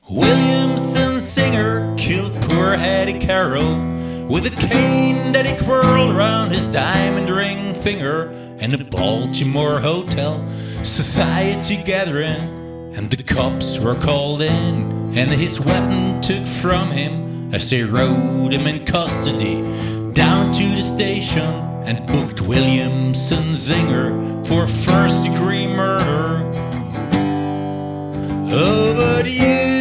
Williamson singer killed poor Hattie Carroll with a cane that he twirled round his diamond ring finger in a Baltimore hotel society gathering, and the cops were called in and his weapon took from him as they rode him in custody down to the station and booked Williamson singer for first-degree murder. Oh, but you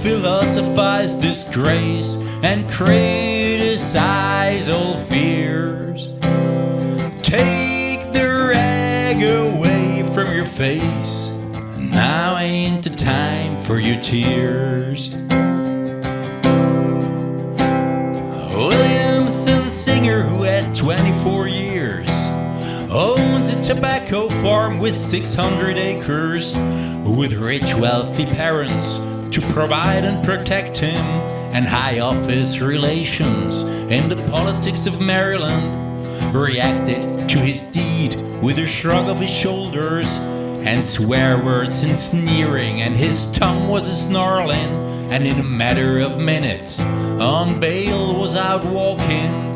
philosophize disgrace and criticize all fears. Take the rag away from your face. Now ain't the time for your tears. Williamson singer, who had 24 years, owns a tobacco farm with 600 acres, with rich, wealthy parents to provide and protect him, and high office relations in the politics of Maryland. Reacted to his deed with a shrug of his shoulders and swear words and sneering, and his tongue was a snarling, and in a matter of minutes on bail was out walking.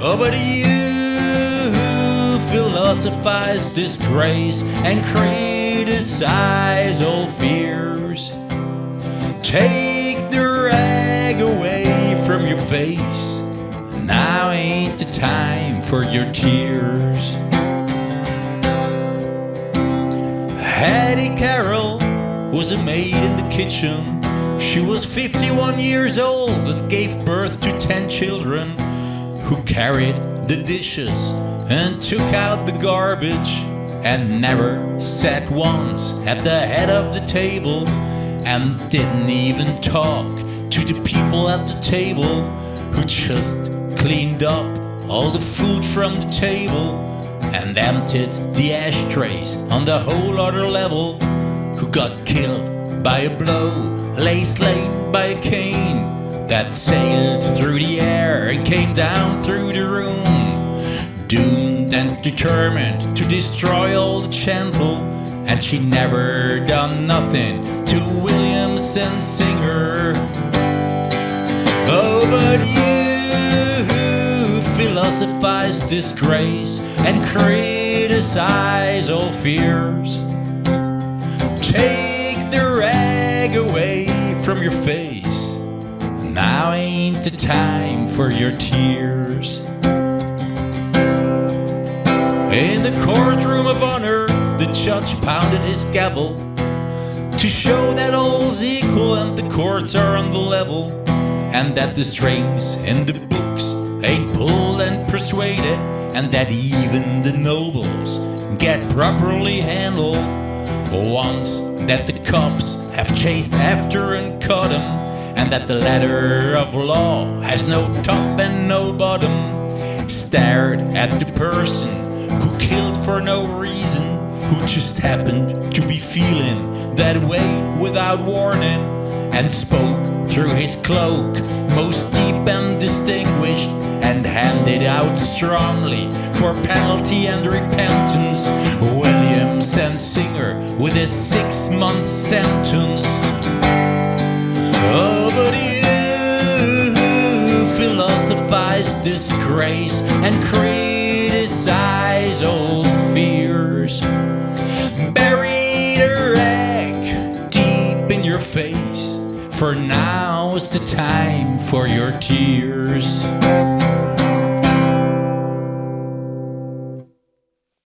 Oh, but you philosophize disgrace and criticize all fears. Take the rag away from your face. Now ain't the time for your tears. Hattie Carroll was a maid in the kitchen. She was 51 years old and gave birth to 10 children, who carried the dishes and took out the garbage and never sat once at the head of the table, and didn't even talk to the people at the table, who just cleaned up all the food from the table and emptied the ashtrays on the whole other level, who got killed by a blow, lay slain by a cane that sailed through the air and came down through the room, doomed and determined to destroy all the gentle, and she never done nothing to Williamson singer. Oh, but you philosophize disgrace and criticize all fears. Take the rag away from your face. Now ain't the time for your tears. In the courtroom of honor, the judge pounded his gavel to show that all's equal and the courts are on the level, and that the strings in the books ain't pulled and persuaded, and that even the nobles get properly handled once that the cops have chased after and caught 'em, and that the ladder of law has no top and no bottom. Stared at the person who killed for no reason, who just happened to be feeling that way without warning, and spoke through his cloak most deep and distinguished, and handed out strongly for penalty and repentance Williamson singer with a 6-month sentence. Oh, but you philosophize disgrace and criticize old fears. Bury the rag deep in your face, for now's the time for your tears.